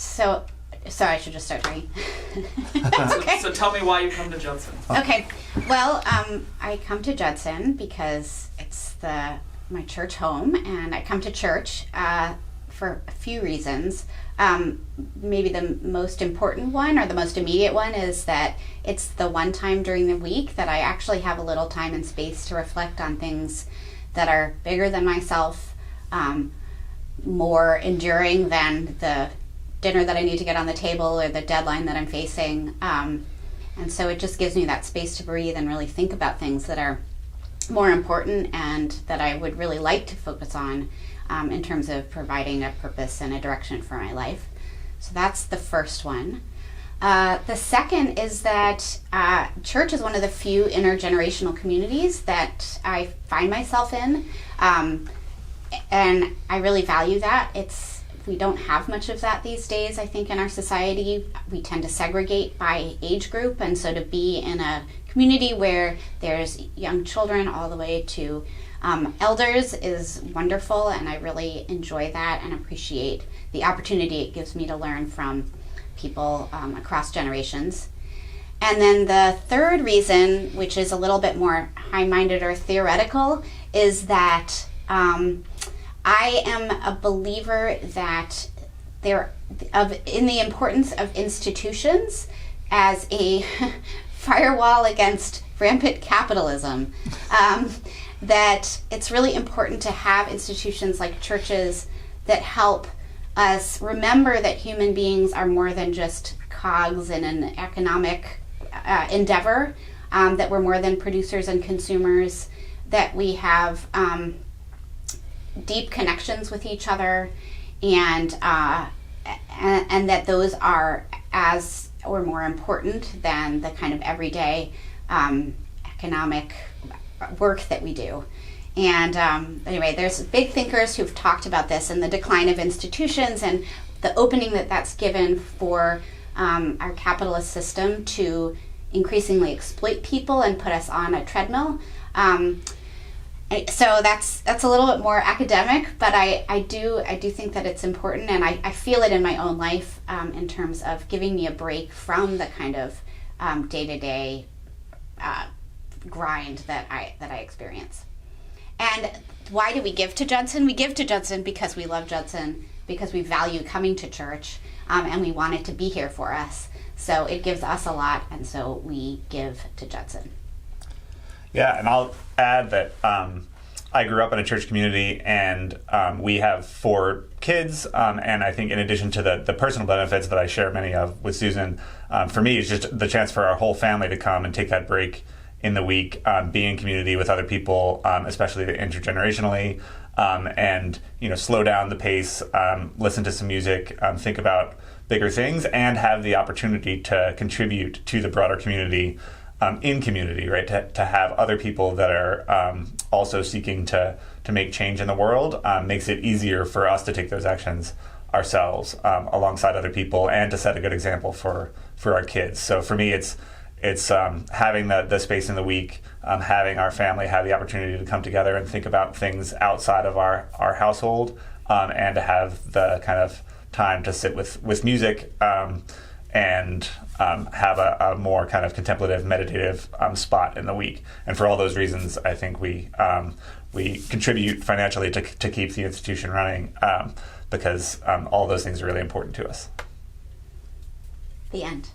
So I should just start talking. Okay. So tell me why you come to Judson. Okay. Well, I come to Judson because it's my church home, and I come to church for a few reasons. Maybe the most important one, or the most immediate one, is that it's the one time during the week that I actually have a little time and space to reflect on things that are bigger than myself, more enduring than the dinner that I need to get on the table or the deadline that I'm facing. And so it just gives me that space to breathe and really think about things that are more important and that I would really like to focus on in terms of providing a purpose and a direction for my life. So that's the first one. The second is that church is one of the few intergenerational communities that I find myself in. And I really value that. We don't have much of that these days, I think, in our society. We tend to segregate by age group, and so to be in a community where there's young children all the way to elders is wonderful, and I really enjoy that and appreciate the opportunity it gives me to learn from people across generations. And then the third reason, which is a little bit more high-minded or theoretical, is that I am a believer that in the importance of institutions as a firewall against rampant capitalism. That it's really important to have institutions like churches that help us remember that human beings are more than just cogs in an economic endeavor, that we're more than producers and consumers, that we have deep connections with each other, and that those are as or more important than the kind of everyday economic work that we do. And anyway, there's big thinkers who've talked about this and the decline of institutions and the opening that's given for our capitalist system to increasingly exploit people and put us on a treadmill. So that's a little bit more academic, but I do think that it's important, and I feel it in my own life in terms of giving me a break from the kind of day-to-day grind that I experience. And why do we give to Judson? We give to Judson because we love Judson, because we value coming to church, and we want it to be here for us. So it gives us a lot, and so we give to Judson. Yeah, and I'll add that I grew up in a church community, and we have 4 kids, and I think in addition to the personal benefits that I share many of with Susan, for me it's just the chance for our whole family to come and take that break in the week, be in community with other people, especially intergenerationally, and slow down the pace, listen to some music, think about bigger things, and have the opportunity to contribute to the broader community. In community, right? To have other people that are also seeking to make change in the world makes it easier for us to take those actions ourselves alongside other people, and to set a good example for our kids. So for me, it's having the space in the week, having our family have the opportunity to come together and think about things outside of our household, and to have the kind of time to sit with music, and have a more kind of contemplative, meditative spot in the week. And for all those reasons, I think we contribute financially to keep the institution running, because all those things are really important to us. The end.